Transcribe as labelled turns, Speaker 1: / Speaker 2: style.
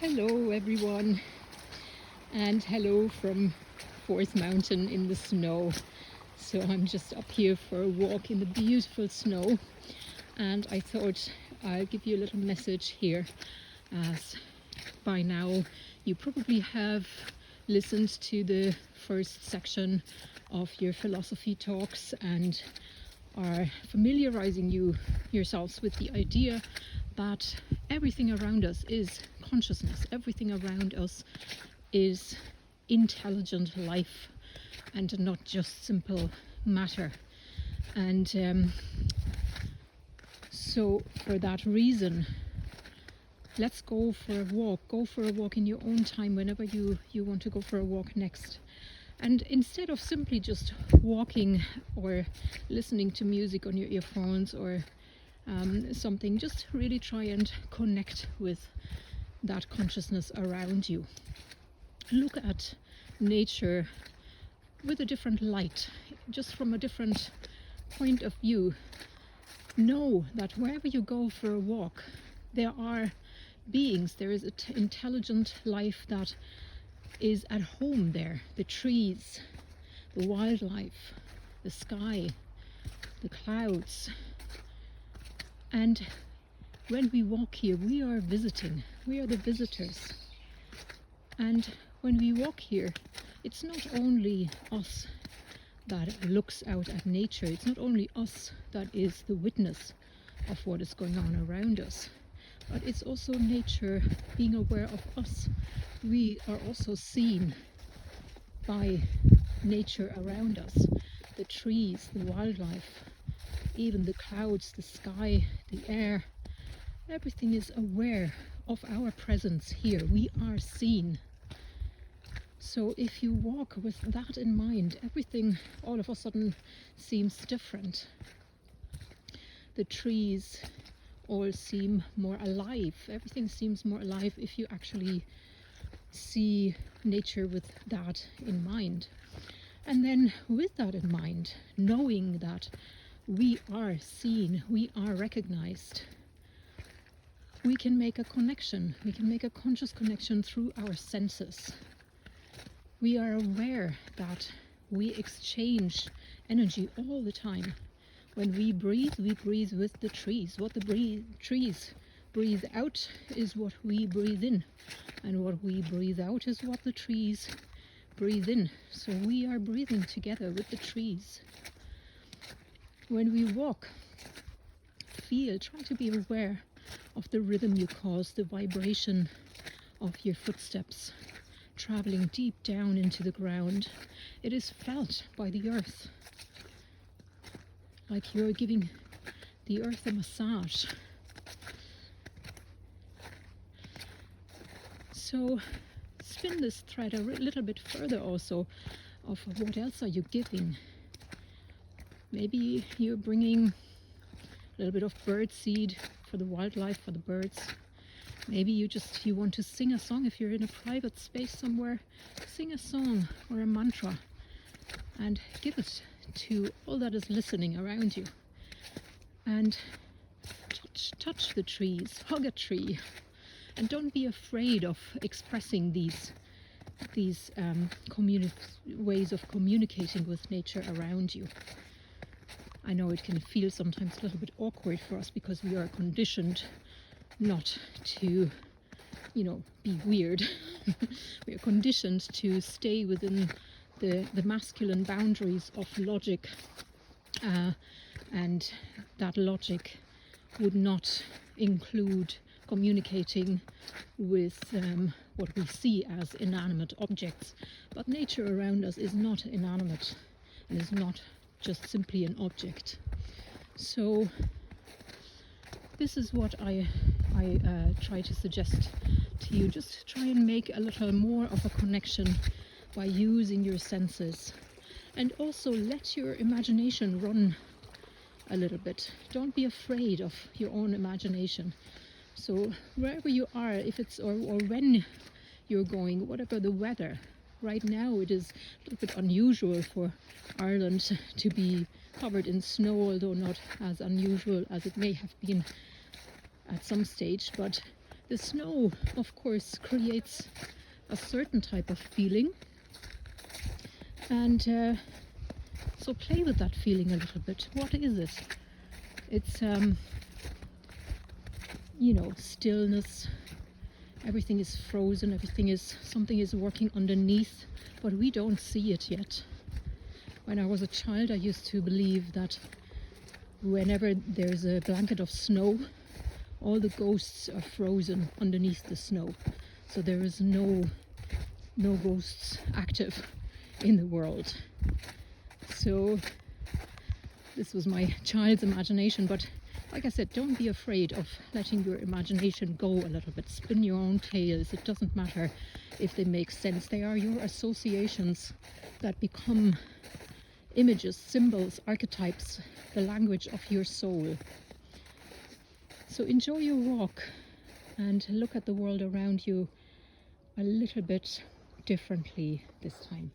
Speaker 1: Hello everyone, and hello from Forth Mountain in the snow. So I'm just up here for a walk in the beautiful snow, and I thought I'll give you a little message here, as by now you probably have listened to the first section of your philosophy talks and are familiarizing yourselves with the idea that everything around us is consciousness, everything around us is intelligent life and not just simple matter. And so for that reason, let's go for a walk. Go for a walk in your own time whenever you want to go for a walk next. And instead of simply just walking or listening to music on your earphones or something, just really try and connect with that consciousness around you. Look at nature with a different light, just from a different point of view. Know that wherever you go for a walk, there are beings, there is an intelligent life that is at home there. The trees, the wildlife, the sky, the clouds. And when we walk here, we are visiting, we are the visitors. And when we walk here, it's not only us that looks out at nature, it's not only us that is the witness of what is going on around us, but it's also nature being aware of us. We are also seen by nature around us, the trees, the wildlife, even the clouds, the sky, the air. Everything is aware of our presence here. We are seen. So if you walk with that in mind, everything all of a sudden seems different. The trees all seem more alive. Everything seems more alive if you actually see nature with that in mind. And then with that in mind, knowing that we are seen, we are recognized, we can make a connection. We can make a conscious connection through our senses. We are aware that we exchange energy all the time. When we breathe with the trees. What the trees breathe out is what we breathe in. And what we breathe out is what the trees breathe in. So we are breathing together with the trees. When we walk, try to be aware of the rhythm you cause, the vibration of your footsteps traveling deep down into the ground. It is felt by the earth, like you're giving the earth a massage. So spin this thread a little bit further also of what else are you giving. Maybe you're bringing a little bit of bird seed for the wildlife, for the birds. Maybe you want to sing a song. If you're in a private space somewhere, sing a song or a mantra and give it to all that is listening around you. And touch the trees, hug a tree, and don't be afraid of expressing these ways of communicating with nature around you. I know it can feel sometimes a little bit awkward for us because we are conditioned not to, be weird. We are conditioned to stay within the masculine boundaries of logic, and that logic would not include communicating with what we see as inanimate objects. But nature around us is not inanimate and is not just simply an object. So this is what I try to suggest to you. Just try and make a little more of a connection by using your senses, and also let your imagination run a little bit. Don't be afraid of your own imagination. So wherever you are, if it's or when you're going, whatever the weather. Right now it is a little bit unusual for Ireland to be covered in snow, although not as unusual as it may have been at some stage. But The snow, of course, creates a certain type of feeling, and so play with that feeling a little bit. What is it? It's stillness. Everything is frozen, something is working underneath, but we don't see it yet. When I was a child, I used to believe that whenever there's a blanket of snow, all the ghosts are frozen underneath the snow. So there is no ghosts active in the world. So this was my child's imagination, but like I said, don't be afraid of letting your imagination go a little bit. Spin your own tales. It doesn't matter if they make sense. They are your associations that become images, symbols, archetypes, the language of your soul. So enjoy your walk and look at the world around you a little bit differently this time.